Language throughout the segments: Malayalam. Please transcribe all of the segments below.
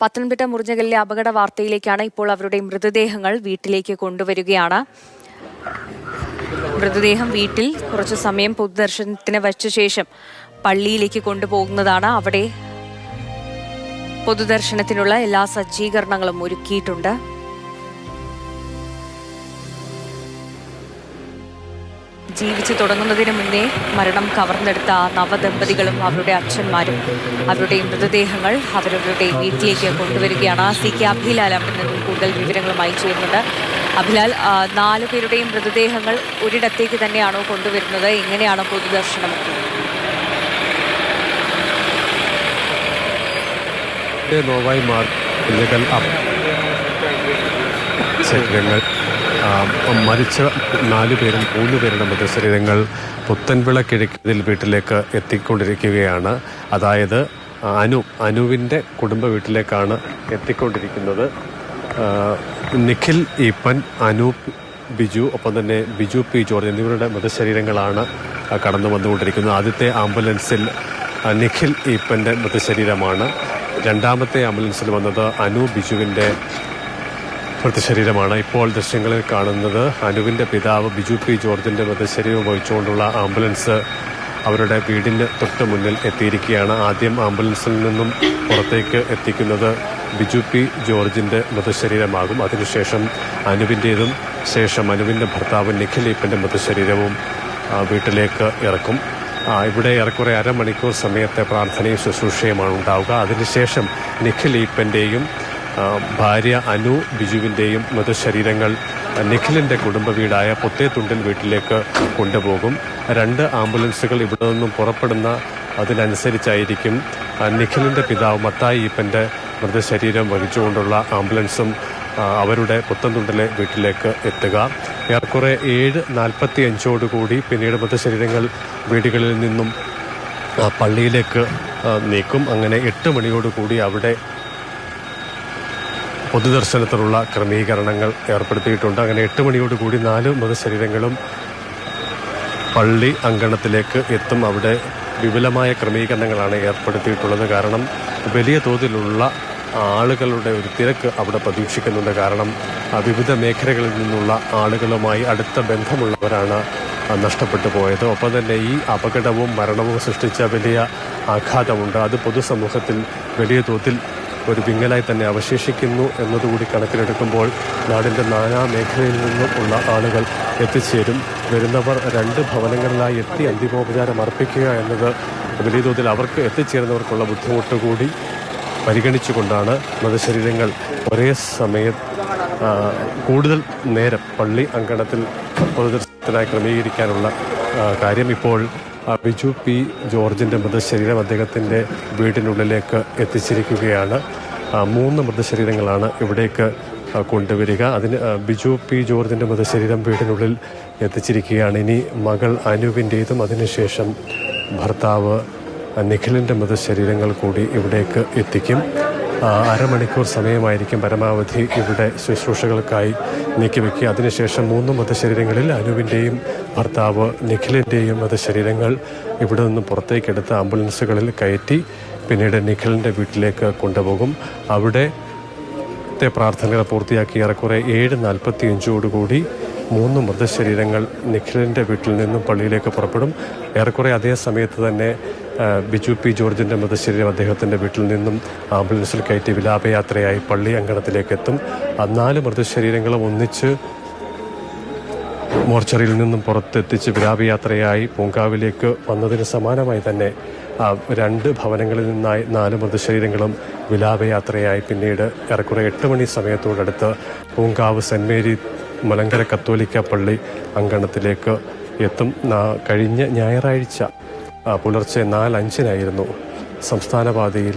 പത്തനംതിട്ട മുറിഞ്ഞകലിലെ അപകട വാർത്തയിലേക്കാണ്. ഇപ്പോൾ അവരുടെ മൃതദേഹങ്ങൾ വീട്ടിലേക്ക് കൊണ്ടുവരികയാണ്. മൃതദേഹം വീട്ടിൽ കുറച്ചു സമയം പൊതുദർശനത്തിന് വച്ച ശേഷം പള്ളിയിലേക്ക് കൊണ്ടുപോകുന്നതാണ്. അവിടെ പൊതുദർശനത്തിനുള്ള എല്ലാ സജ്ജീകരണങ്ങളും ഒരുക്കിയിട്ടുണ്ട്. ജീവിച്ചു തുടങ്ങുന്നതിന് മുന്നേ മരണം കവർന്നെടുത്ത നവദമ്പതികളും അവരുടെ അച്ഛന്മാരും അവരുടെ മൃതദേഹങ്ങൾ അവരവരുടെ വീട്ടിലേക്ക് കൊണ്ടുവരികയാണ്. സി കെ അഭിലാൽ അവിടെ നിന്നും കൂടുതൽ വിവരങ്ങളുമായി ചേരുന്നുണ്ട്. അഭിലാൽ, 4 പേരുടെയും മൃതദേഹങ്ങൾ ഒരിടത്തേക്ക് തന്നെയാണോ കൊണ്ടുവരുന്നത്? എങ്ങനെയാണ് പൊതുദർശനം? നോവായി ശരീരങ്ങൾ മരിച്ച 4 പേരും 3 പേരുടെ മൃതശരീരങ്ങൾ പുത്തൻവിള കിഴക്കിൽ വീട്ടിലേക്ക് എത്തിക്കൊണ്ടിരിക്കുകയാണ്. അതായത് അനുവിൻ്റെ കുടുംബ വീട്ടിലേക്കാണ് എത്തിക്കൊണ്ടിരിക്കുന്നത്. നിഖിൽ ഈപ്പൻ, അനൂപ് ബിജു, ഒപ്പം തന്നെ ബിജു പി ജോർജ് എന്നിവരുടെ മൃതശരീരങ്ങളാണ് കടന്നു വന്നുകൊണ്ടിരിക്കുന്നത്. ആദ്യത്തെ ആംബുലൻസിൽ നിഖിൽ ഈപ്പൻ്റെ മൃതശരീരമാണ്. രണ്ടാമത്തെ ആംബുലൻസിൽ വന്നത് ബിജുവിൻ്റെ മൃതശരീരമാണ്. ഇപ്പോൾ ദൃശ്യങ്ങളിൽ കാണുന്നത് അനുവിൻ്റെ പിതാവ് ബിജു പി ജോർജിൻ്റെ മൃതശരീരം വഹിച്ചുകൊണ്ടുള്ള ആംബുലൻസ് അവരുടെ വീടിന് തൊട്ട് മുന്നിൽ എത്തിയിരിക്കുകയാണ്. ആദ്യം ആംബുലൻസിൽ നിന്നും പുറത്തേക്ക് എത്തിക്കുന്നത് ബിജു പി ജോർജിൻ്റെ മൃതശരീരമാകും. അതിനുശേഷം അനുവിൻ്റേതും ശേഷം അനുവിൻ്റെ ഭർത്താവ് നിഖിൽ ഈപ്പൻ്റെ മൃതശരീരവും വീട്ടിലേക്ക് ഇറക്കും. ഇവിടെ ഏറെക്കുറെ അരമണിക്കൂർ സമയത്തെ പ്രാർത്ഥനയും ശുശ്രൂഷയുമാണ് ഉണ്ടാവുക. അതിനുശേഷം നിഖിൽ ഈപ്പൻ്റെയും ഭാര്യ ബിജുവിൻ്റെയും മൃതശരീരങ്ങൾ നിഖിലിൻ്റെ കുടുംബ വീടായ പൊത്തേത്തുണ്ടിൽ വീട്ടിലേക്ക് കൊണ്ടുപോകും. 2 ആംബുലൻസുകൾ ഇവിടെ നിന്നും പുറപ്പെടുന്ന അതിനനുസരിച്ചായിരിക്കും നിഖിലിൻ്റെ പിതാവ് മത്തായി ഈപ്പൻ്റെ മൃതശരീരം വഹിച്ചുകൊണ്ടുള്ള ആംബുലൻസും അവരുടെ പുത്തൻതുണ്ടിലെ വീട്ടിലേക്ക് എത്തുക. ഏറെക്കുറെ 7:45 പിന്നീട് മൃതശരീരങ്ങൾ വീടുകളിൽ നിന്നും പള്ളിയിലേക്ക് നീക്കും. അങ്ങനെ 8 മണിയോടുകൂടി അവിടെ പൊതുദർശനത്തിനുള്ള ക്രമീകരണങ്ങൾ ഏർപ്പെടുത്തിയിട്ടുണ്ട്. അങ്ങനെ 8 മണിയോടുകൂടി 4 മൃതശരീരങ്ങളും പള്ളി അങ്കണത്തിലേക്ക് എത്തും. അവിടെ വിപുലമായ ക്രമീകരണങ്ങളാണ് ഏർപ്പെടുത്തിയിട്ടുള്ളത്. കാരണം വലിയ തോതിലുള്ള ആളുകളുടെ ഒരു തിരക്ക് അവിടെ പ്രതീക്ഷിക്കുന്നുണ്ട്. കാരണം വിവിധ മേഖലകളിൽ നിന്നുള്ള ആളുകളുമായി അടുത്ത ബന്ധമുള്ളവരാണ് നഷ്ടപ്പെട്ടു പോയത്. ഒപ്പം തന്നെ ഈ അപകടവും മരണവും സൃഷ്ടിച്ച വലിയ ആഘാതമുണ്ട്. അത് പൊതുസമൂഹത്തിൽ വലിയ തോതിൽ ഒരു വിങ്ങലായി തന്നെ അവശേഷിക്കുന്നു എന്നതുകൂടി കണക്കിലെടുക്കുമ്പോൾ നാടിൻ്റെ നാനാ മേഖലയിൽ നിന്നും ഉള്ള ആളുകൾ എത്തിച്ചേരും. വരുന്നവർ 2 ഭവനങ്ങളിലായി എത്തി അന്തിമോപചാരം അർപ്പിക്കുക എന്നത് വലിയ തോതിൽ അവർക്ക് എത്തിച്ചേരുന്നവർക്കുള്ള ബുദ്ധിമുട്ട് കൂടി പരിഗണിച്ചുകൊണ്ടാണ് മൃതശരീരങ്ങൾ ഒരേ സമയം കൂടുതൽ നേരം പള്ളി അങ്കണത്തിൽ പൊതുദർശനത്തിനായി ക്രമീകരിക്കാനുള്ള കാര്യം. ഇപ്പോൾ ബിജു പി ജോർജിൻ്റെ മൃതശരീരം അദ്ദേഹത്തിൻ്റെ വീടിനുള്ളിലേക്ക് എത്തിച്ചിരിക്കുകയാണ്. 3 മൃതശരീരങ്ങളാണ് ഇവിടേക്ക് കൊണ്ടുവരിക. അതിന് ബിജു പി ജോർജിൻ്റെ മൃതശരീരം വീടിനുള്ളിൽ എത്തിച്ചിരിക്കുകയാണ്. ഇനി മകൾ അനുവിൻ്റേതും അതിനുശേഷം ഭർത്താവ് നിഖിലിൻ്റെ മൃതശരീരങ്ങൾ കൂടി ഇവിടേക്ക് എത്തിക്കും. അരമണിക്കൂർ സമയമായിരിക്കും പരമാവധി ഇവിടെ ശുശ്രൂഷകൾക്കായി നീക്കിവെക്കുക. അതിനുശേഷം 3 മൃതശരീരങ്ങളിൽ അനുവിൻ്റെയും ഭർത്താവ് നിഖിലിൻ്റെയും മൃതശരീരങ്ങൾ ഇവിടെ നിന്നും പുറത്തേക്കെടുത്ത് ആംബുലൻസുകളിൽ കയറ്റി പിന്നീട് നിഖിലിൻ്റെ വീട്ടിലേക്ക് കൊണ്ടുപോകും. അവിടത്തെ പ്രാർത്ഥനകൾ പൂർത്തിയാക്കി ഏറെക്കുറെ 7:45 3 മൃതശരീരങ്ങൾ നിഖിലിൻ്റെ വീട്ടിൽ നിന്നും പള്ളിയിലേക്ക് പുറപ്പെടും. ഏറെക്കുറെ അതേ സമയത്ത് തന്നെ ബിജു പി ജോർജിൻ്റെ മൃതശരീരം അദ്ദേഹത്തിൻ്റെ വീട്ടിൽ നിന്നും ആംബുലൻസിൽ കയറ്റി വിലാപയാത്രയായി പള്ളി അങ്കണത്തിലേക്ക് എത്തും. 4 മൃതശരീരങ്ങളും ഒന്നിച്ച് മോർച്ചറിയിൽ നിന്നും പുറത്തെത്തിച്ച് വിലാപയാത്രയായി പൂങ്കാവിലേക്ക് വന്നതിന് സമാനമായി തന്നെ 2 ഭവനങ്ങളിൽ നിന്നായി 4 മൃതശരീരങ്ങളും വിലാപയാത്രയായി പിന്നീട് ഏറെക്കുറെ 8 മണി സമയത്തോടടുത്ത് പൂങ്കാവ് സെൻറ് മേരി മലങ്കര കത്തോലിക്ക പള്ളി അങ്കണത്തിലേക്ക് എത്തും. കഴിഞ്ഞ ഞായറാഴ്ച പുലർച്ചെ 4:05 സംസ്ഥാന പാതയിൽ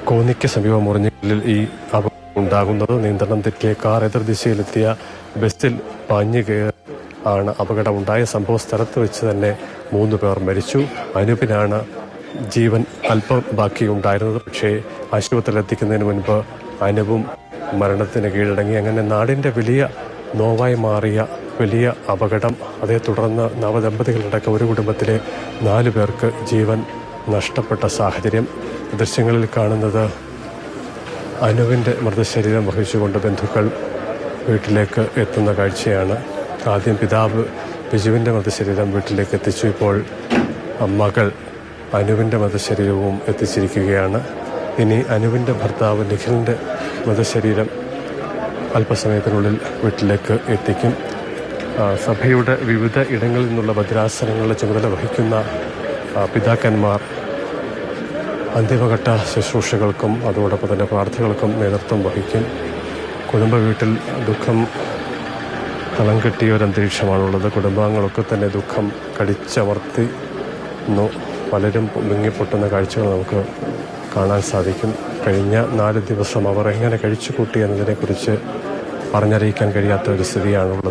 കോന്നിക്ക് സമീപം മുറിഞ്ഞകലിൽ ഈ അപകടം ഉണ്ടാകുന്നത്. നിയന്ത്രണം തെറ്റിയ കാർ എതിർദിശയിലെത്തിയ ബസ്സിൽ പാഞ്ഞു കയറി ആണ് അപകടമുണ്ടായ. സംഭവ സ്ഥലത്ത് വെച്ച് തന്നെ 3 പേർ മരിച്ചു. അനുപിനാണ് ജീവൻ അല്പം ബാക്കിയുണ്ടായിരുന്നത്. പക്ഷേ ആശുപത്രിയിൽ എത്തിക്കുന്നതിന് മുൻപ് അനുവും മരണത്തിന് കീഴടങ്ങി. അങ്ങനെ നാടിൻ്റെ വലിയ നോവായി മാറിയ വലിയ അപകടം. അതേ തുടർന്ന് നവദമ്പതികളടക്കം ഒരു കുടുംബത്തിലെ 4 പേർക്ക് ജീവൻ നഷ്ടപ്പെട്ട സാഹചര്യം. ദൃശ്യങ്ങളിൽ കാണുന്നത് അനുവിൻ്റെ മൃതശരീരം വഹിച്ചുകൊണ്ട് ബന്ധുക്കൾ വീട്ടിലേക്ക് എത്തുന്ന കാഴ്ചയാണ്. ആദ്യം പിതാവ് ബിജുവിൻ്റെ മൃതശരീരം വീട്ടിലേക്ക് എത്തിച്ചു. ഇപ്പോൾ മകൾ അനുവിൻ്റെ മൃതശരീരവും എത്തിച്ചിരിക്കുകയാണ്. ഇനി അനുവിൻ്റെ ഭർത്താവ് നിഖിലിൻ്റെ മൃതശരീരം അല്പസമയത്തിനുള്ളിൽ വീട്ടിലേക്ക് എത്തിക്കും. സഭയുടെ വിവിധ ഇടങ്ങളിൽ നിന്നുള്ള ഭദ്രാസനങ്ങളുടെ ചുമതല വഹിക്കുന്ന പിതാക്കന്മാർ അന്തിമഘട്ട ശുശ്രൂഷകൾക്കും അതോടൊപ്പം തന്നെ പ്രാർത്ഥനകൾക്കും നേതൃത്വം വഹിക്കും. കുടുംബ വീട്ടിൽ ദുഃഖം തളം കെട്ടിയ ഒരു അന്തരീക്ഷമാണുള്ളത്. കുടുംബാംഗങ്ങളൊക്കെ തന്നെ ദുഃഖം കടിച്ചമർത്തുന്നു. പലരും മുങ്ങിപ്പൊട്ടുന്ന കാഴ്ചകൾ നമുക്ക് കാണാൻ സാധിക്കും. കഴിഞ്ഞ 4 ദിവസം അവർ എങ്ങനെ കഴിച്ചു കൂട്ടി എന്നതിനെക്കുറിച്ച് പറഞ്ഞറിയിക്കാൻ കഴിയാത്ത ഒരു സ്ഥിതിയാണുള്ളത്.